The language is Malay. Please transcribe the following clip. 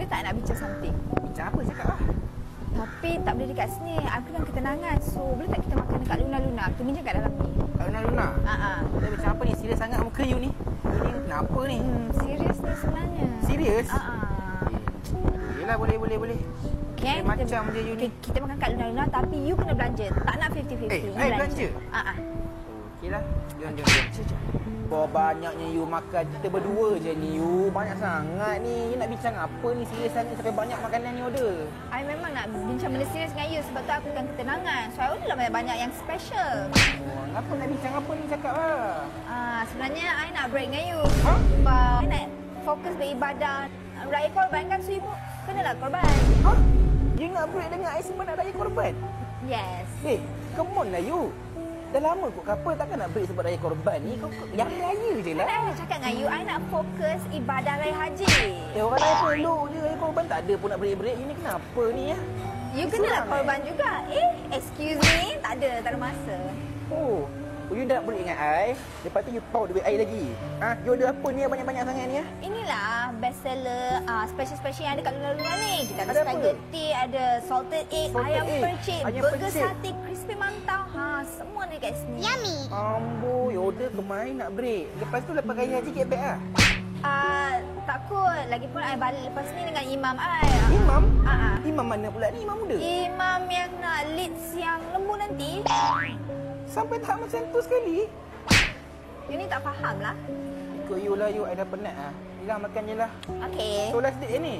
Boleh tak nak bincang something? Bincang apa cakap lah? Tapi tak boleh dekat sini. Aku kan ketenangan. So, boleh tak kita makan dekat Luna-Luna? Kita bincang kat dalam ni. Kat Luna? Kita bincang apa ni? Serius sangat muka you ni. Ini kenapa ni? Serius ni sebenarnya. Serius? Yelah, boleh. Okay, macam je you ni. Kita makan kat Luna-Luna tapi you kena belanja. Tak nak 50-50. I belanja? Okeylah. Jom. Berapa banyaknya you makan? Kita berdua je ni you. Banyak sangat ni. You nak bincang apa ni? Serius sangat sampai banyak makanan ni order. I memang nak bincang benda serius dengan you sebab tu aku kan ketenangan. So, I order lah banyak-banyak yang special. Apa nak bincang apa ni cakap lah? Sebenarnya I nak break dengan you. Hah? I nak fokus beribadah. Raya korban kan, so ibu kenalah korban. Hah? You nak break dengan I sebab nak raya korban? Yes. Come on lah you. Dah lama kot couple, takkan nak break sebab raya korban ni. Kau yang raya je lah. Kan I dah cakap dengan you, I nak fokus ibadah raya haji. Orang raya peluk je raya korban, tak ada pun nak break-break. Ini kenapa ni ya? You kenalah korban juga. Excuse me, tak ada masa. You dah break dengan I, lepas tu you power duit I lagi. You order apa ni banyak-banyak sangat ni ya? Inilah best seller special-special yang ada kat Luna-Luna ni. Kita ada spaghetti, ada salted egg, ayam percik, burger sate, crispy mantau. Semua ada kat sini. Yummy. Ambo, you order kemarin nak break. Lepas tu lepas raya haji get back ah. Takut. Lagipun I balik lepas ni dengan imam I. Imam? Imam mana pula ni? Imam muda? Imam yang nak lead siang lembu nanti. Sampai tak macam tu sekali? You ni tak faham lah. Ikut you lah you, I dah penat lah. Hilang makan je lah. Okay. So last date ni?